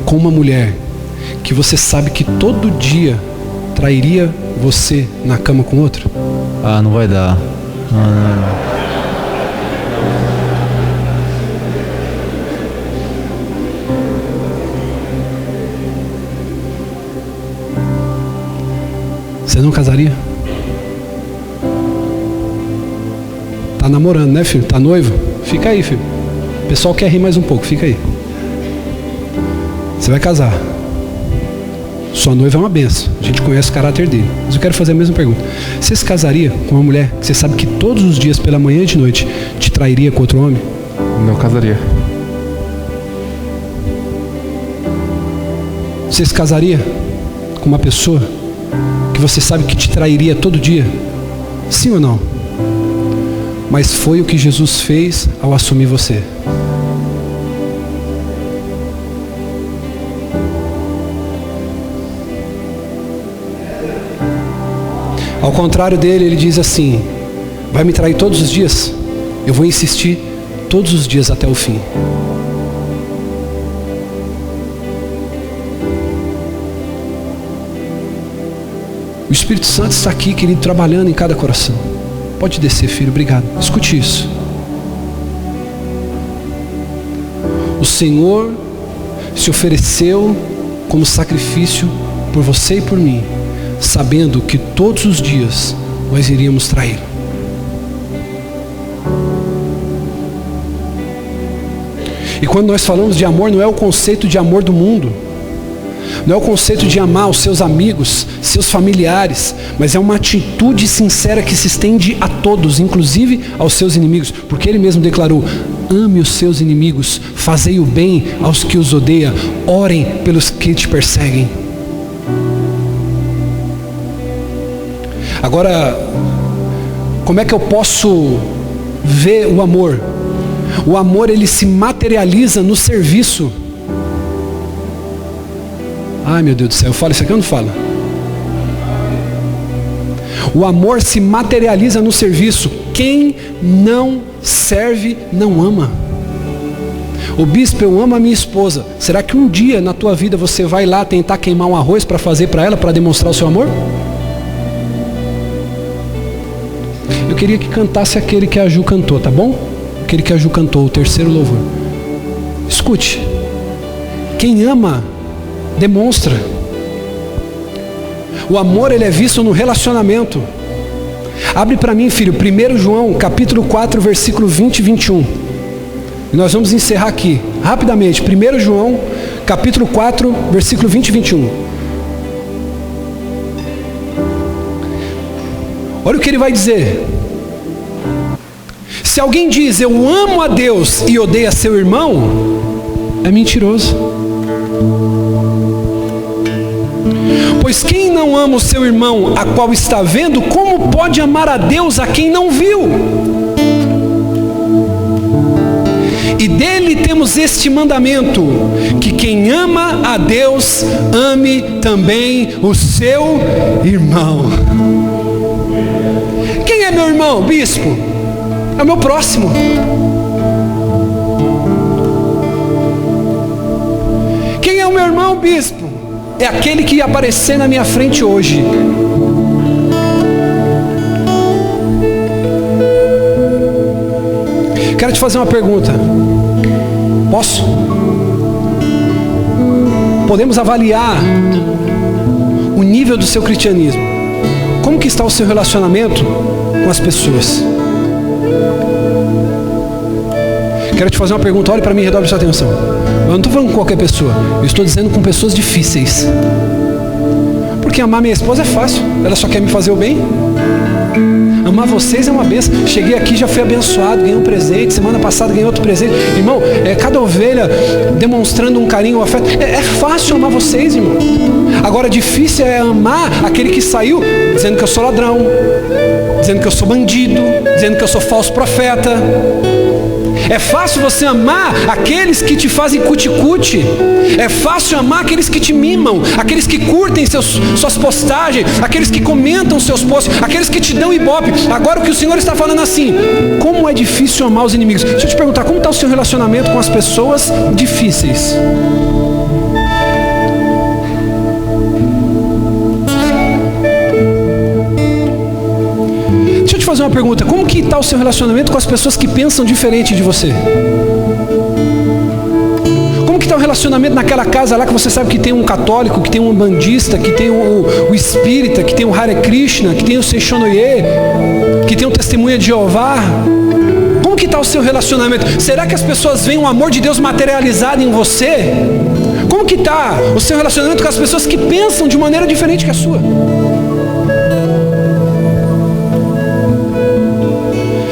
com uma mulher que você sabe que todo dia trairia você na cama com outro? Ah, não vai dar. Não. Você não casaria? Tá namorando, né, filho? Tá noivo? Fica aí, filho. O pessoal quer rir mais um pouco, fica aí. Você vai casar. Sua noiva é uma benção. A gente conhece o caráter dele. Mas eu quero fazer a mesma pergunta. Você se casaria com uma mulher que você sabe que todos os dias, pela manhã e de noite, te trairia com outro homem? Não casaria. Você se casaria com uma pessoa que você sabe que te trairia todo dia? Sim ou não? Mas foi o que Jesus fez ao assumir você. Ao contrário dele, ele diz assim: vai me trair todos os dias? Eu vou insistir todos os dias até o fim. O Espírito Santo está aqui, querido, trabalhando em cada coração. Pode descer, filho, obrigado. Escute isso. O Senhor se ofereceu como sacrifício por você e por mim, sabendo que todos os dias nós iríamos traí-lo. E quando nós falamos de amor, não é o conceito de amor do mundo, não é o conceito de amar os seus amigos, seus familiares, mas é uma atitude sincera que se estende a todos, inclusive aos seus inimigos, porque ele mesmo declarou: ame os seus inimigos, fazei o bem aos que os odeiam, orem pelos que te perseguem. Agora, como é que eu posso ver o amor? O amor, ele se materializa no serviço. Ai, meu Deus do céu, eu falo isso aqui ou não falo? O amor se materializa no serviço. Quem não serve, não ama. Ô bispo, eu amo a minha esposa. Será que um dia na tua vida você vai lá tentar queimar um arroz para fazer para ela, para demonstrar o seu amor? Eu queria que cantasse aquele que a Ju cantou, tá bom? Aquele que a Ju cantou, o terceiro louvor. Escute. Quem ama, demonstra. O amor, ele é visto no relacionamento. Abre para mim, filho, 1 João, capítulo 4, versículo 20 e 21. E nós vamos encerrar aqui, rapidamente. 1 João, capítulo 4, versículo 20 e 21. Olha o que ele vai dizer. Se alguém diz, eu amo a Deus e odeia seu irmão, é mentiroso. Pois quem não ama o seu irmão, a qual está vendo, como pode amar a Deus a quem não viu? E dele temos este mandamento, que quem ama a Deus, ame também o seu irmão. Quem é meu irmão, bispo? É o meu próximo. Quem é o meu irmão, bispo? É aquele que ia aparecer na minha frente hoje. Quero te fazer uma pergunta. Posso? Podemos avaliar o nível do seu cristianismo. Como que está o seu relacionamento com as pessoas? Quero te fazer uma pergunta, olhe para mim e redobre sua atenção. Eu não estou falando com qualquer pessoa, eu estou dizendo com pessoas difíceis. Porque amar minha esposa é fácil, ela só quer me fazer o bem. Amar vocês é uma bênção. Cheguei aqui, já fui abençoado, ganhei um presente, semana passada ganhei outro presente. Irmão, cada ovelha demonstrando um carinho, um afeto. É fácil amar vocês, irmão. Agora, difícil é amar aquele que saiu dizendo que eu sou ladrão, dizendo que eu sou bandido, dizendo que eu sou falso profeta. É fácil você amar aqueles que te fazem cuti-cuti. É fácil amar aqueles que te mimam, aqueles que curtem suas postagens, aqueles que comentam seus posts, aqueles que te dão ibope. Agora o que o Senhor está falando assim, como é difícil amar os inimigos. Deixa eu te perguntar, como está o seu relacionamento com as pessoas difíceis? Fazer uma pergunta, como que está o seu relacionamento com as pessoas que pensam diferente de você? Como que está o relacionamento naquela casa lá que você sabe que tem um católico, que tem um umbandista, que tem o espírita, que tem o Hare Krishna, que tem o Seishonoye, que tem o Testemunha de Jeová? Como que está o seu relacionamento? Será que as pessoas veem o amor de Deus materializado em você? Como que está o seu relacionamento com as pessoas que pensam de maneira diferente que a sua?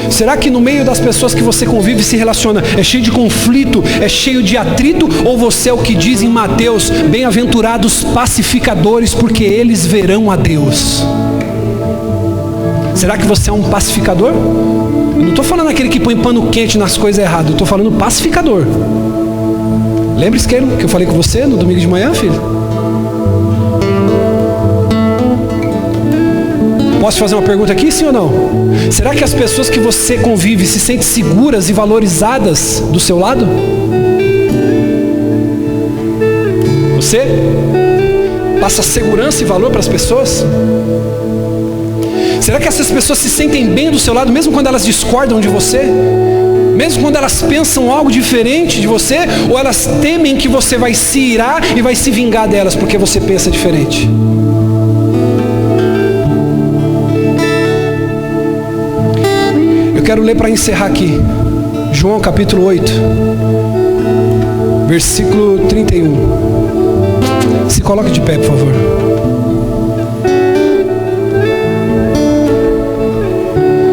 Será que no meio das pessoas que você convive e se relaciona é cheio de conflito, é cheio de atrito? Ou você é o que diz em Mateus: bem-aventurados pacificadores, porque eles verão a Deus? Será que você é um pacificador? Eu não estou falando aquele que põe pano quente nas coisas erradas, eu estou falando pacificador. Lembre-se que eu falei com você no domingo de manhã, filho? Posso fazer uma pergunta aqui, sim ou não? Será que as pessoas que você convive se sentem seguras e valorizadas do seu lado? Você passa segurança e valor para as pessoas? Será que essas pessoas se sentem bem do seu lado, mesmo quando elas discordam de você? Mesmo quando elas pensam algo diferente de você? Ou elas temem que você vai se irar e vai se vingar delas porque você pensa diferente? Eu quero ler para encerrar aqui, João capítulo 8, versículo 31. Se coloque de pé, por favor.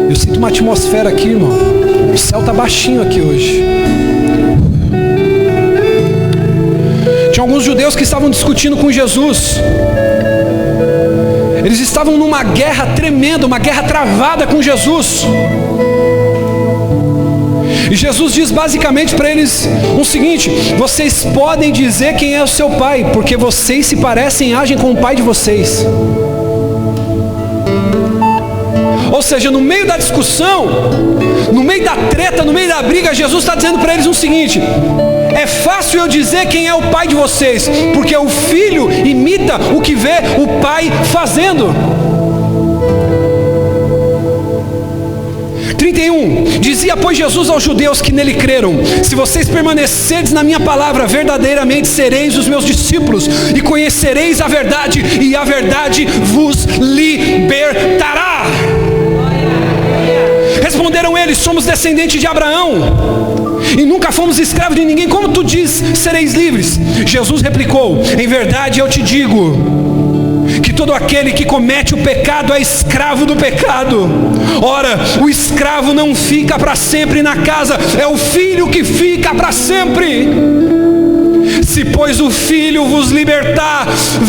Eu sinto uma atmosfera aqui, irmão. O céu está baixinho aqui hoje. Tinha alguns judeus que estavam discutindo com Jesus. Eles estavam numa guerra tremenda, uma guerra travada com Jesus. E Jesus diz basicamente para eles o seguinte: vocês podem dizer quem é o seu pai, porque vocês se parecem e agem com o pai de vocês. Ou seja, no meio da discussão, no meio da treta, no meio da briga, Jesus está dizendo para eles o seguinte: é fácil eu dizer quem é o pai de vocês, porque o filho imita o que vê o pai fazendo. 31. Dizia, pois, Jesus aos judeus que nele creram: se vocês permanecerdes na minha palavra, verdadeiramente sereis os meus discípulos, e conhecereis a verdade, e a verdade vos libertará. Responderam eles: somos descendentes de Abraão e nunca fomos escravos de ninguém. Como tu diz, sereis livres? Jesus replicou: em verdade eu te digo que todo aquele que comete o pecado é escravo do pecado. Ora, o escravo não fica para sempre na casa, é o filho que fica para sempre. Se pois o filho vos libertar,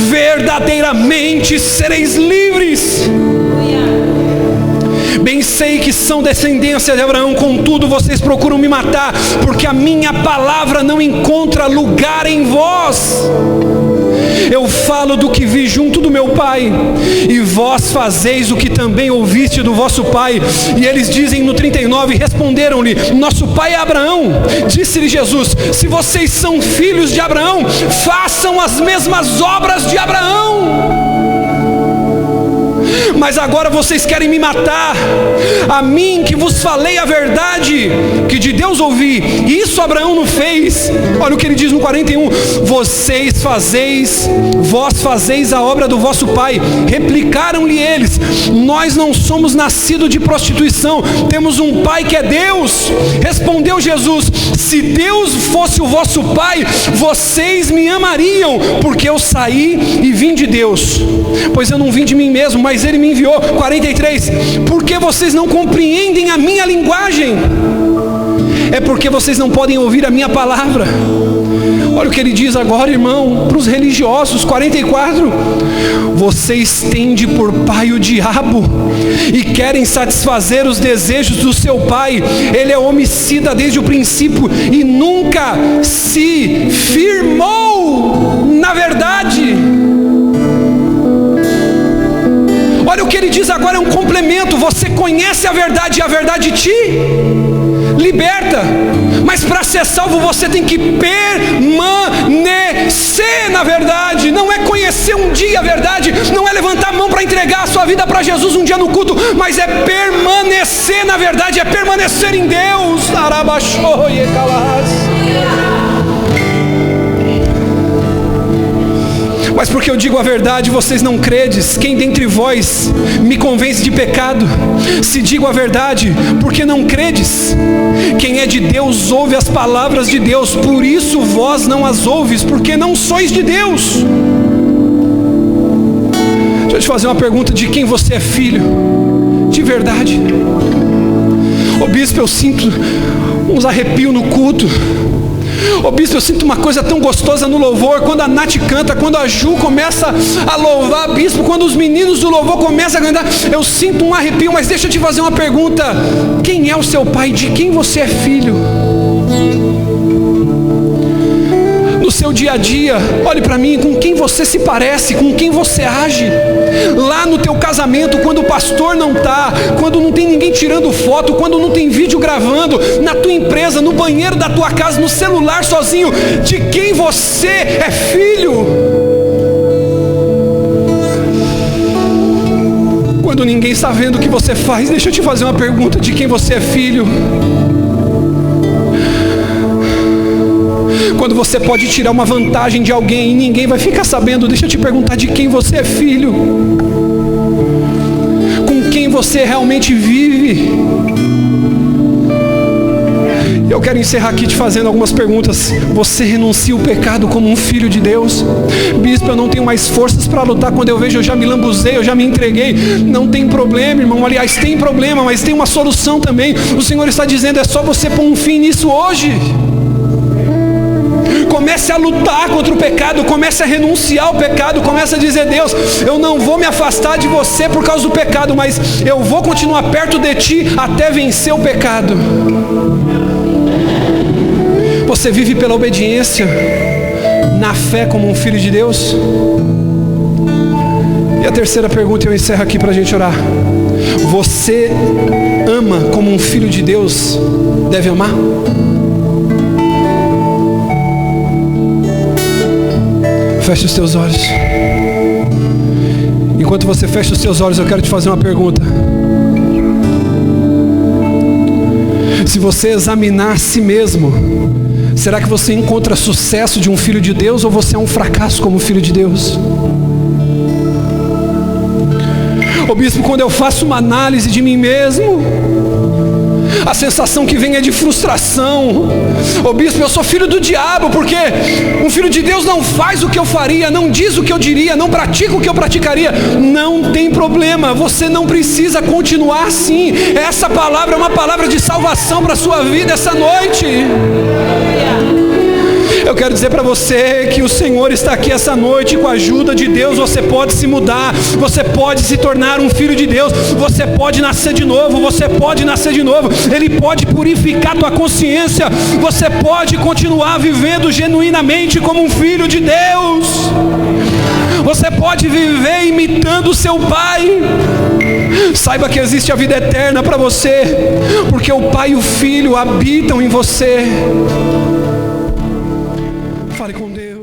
verdadeiramente sereis livres. Bem sei que são descendência de Abraão, contudo vocês procuram me matar, porque a minha palavra não encontra lugar em vós. Eu falo do que vi junto do meu pai, e vós fazeis o que também ouviste do vosso pai. E eles dizem no 39, responderam-lhe: nosso pai é Abraão. Disse-lhe Jesus: se vocês são filhos de Abraão, façam as mesmas obras de Abraão. Mas agora vocês querem me matar, a mim que vos falei a verdade, que de Deus ouvi. Isso Abraão não fez. Olha o que ele diz no 41. Vós fazeis a obra do vosso pai. Replicaram-lhe eles: nós não somos nascidos de prostituição, temos um pai que é Deus. Respondeu Jesus: se Deus fosse o vosso pai, vocês me amariam, porque eu saí e vim de Deus, pois eu não vim de mim mesmo, mas ele me enviou. 43. Porque vocês não compreendem a minha linguagem? É porque vocês não podem ouvir a minha palavra. Olha o que ele diz agora, irmão, para os religiosos. 44. Vocês têm por pai o diabo e querem satisfazer os desejos do seu pai. Ele é homicida desde o princípio e nunca se firmou na verdade. Olha o que ele diz agora, é um complemento. Você conhece a verdade e a verdade te liberta. Mas para ser salvo você tem que permanecer na verdade. Não é conhecer um dia a verdade, não é levantar a mão para entregar a sua vida para Jesus um dia no culto, mas é permanecer na verdade, é permanecer em Deus. Mas porque eu digo a verdade, vocês não credes. Quem dentre vós me convence de pecado? Se digo a verdade, porque não credes? Quem é de Deus ouve as palavras de Deus, por isso vós não as ouves, porque não sois de Deus. Deixa eu te fazer uma pergunta: de quem você é filho? De verdade. Ô bispo, eu sinto uns arrepios no culto. Ô bispo, eu sinto uma coisa tão gostosa no louvor, quando a Nath canta, quando a Ju começa a louvar, bispo, quando os meninos do louvor começam a cantar, eu sinto um arrepio. Mas deixa eu te fazer uma pergunta: quem é o seu pai? De quem você é filho? No seu dia a dia, olhe para mim, com quem você se parece, com quem você age. Lá no teu casamento, quando o pastor não está, quando não tem ninguém tirando foto, quando não tem vídeo gravando, na tua empresa, no banheiro da tua casa, no celular sozinho, de quem você é filho? Quando ninguém está vendo o que você faz, deixa eu te fazer uma pergunta: de quem você é filho? Quando você pode tirar uma vantagem de alguém e ninguém vai ficar sabendo, deixa eu te perguntar: de quem você é filho? Com quem você realmente vive? Eu quero encerrar aqui te fazendo algumas perguntas. Você renuncia o pecado como um filho de Deus? Bispo, eu não tenho mais forças para lutar. Quando eu vejo, eu já me lambuzei, eu já me entreguei. Não tem problema, irmão. Aliás, tem problema, mas tem uma solução também. O Senhor está dizendo: é só você pôr um fim nisso hoje. Comece a lutar contra o pecado, comece a renunciar ao pecado, comece a dizer: Deus, eu não vou me afastar de você por causa do pecado, mas eu vou continuar perto de ti até vencer o pecado. Você vive pela obediência, na fé como um filho de Deus? E a terceira pergunta eu encerro aqui para a gente orar: você ama como um filho de Deus deve amar? Feche os teus olhos. Enquanto você fecha os seus olhos, eu quero te fazer uma pergunta. Se você examinar a si mesmo, será que você encontra sucesso de um filho de Deus, ou você é um fracasso como filho de Deus? Ô bispo, quando eu faço uma análise de mim mesmo, a sensação que vem é de frustração. Ô bispo, eu sou filho do diabo, porque um filho de Deus não faz o que eu faria, não diz o que eu diria, não pratica o que eu praticaria. Não tem problema, você não precisa continuar assim. Essa palavra é uma palavra de salvação para a sua vida essa noite. Eu quero dizer para você que o Senhor está aqui essa noite, e com a ajuda de Deus você pode se mudar, você pode se tornar um filho de Deus, você pode nascer de novo, você pode nascer de novo. Ele pode purificar tua consciência, você pode continuar vivendo genuinamente como um filho de Deus. Você pode viver imitando o seu Pai. Saiba que existe a vida eterna para você, porque o Pai e o Filho habitam em você. Fale com Deus.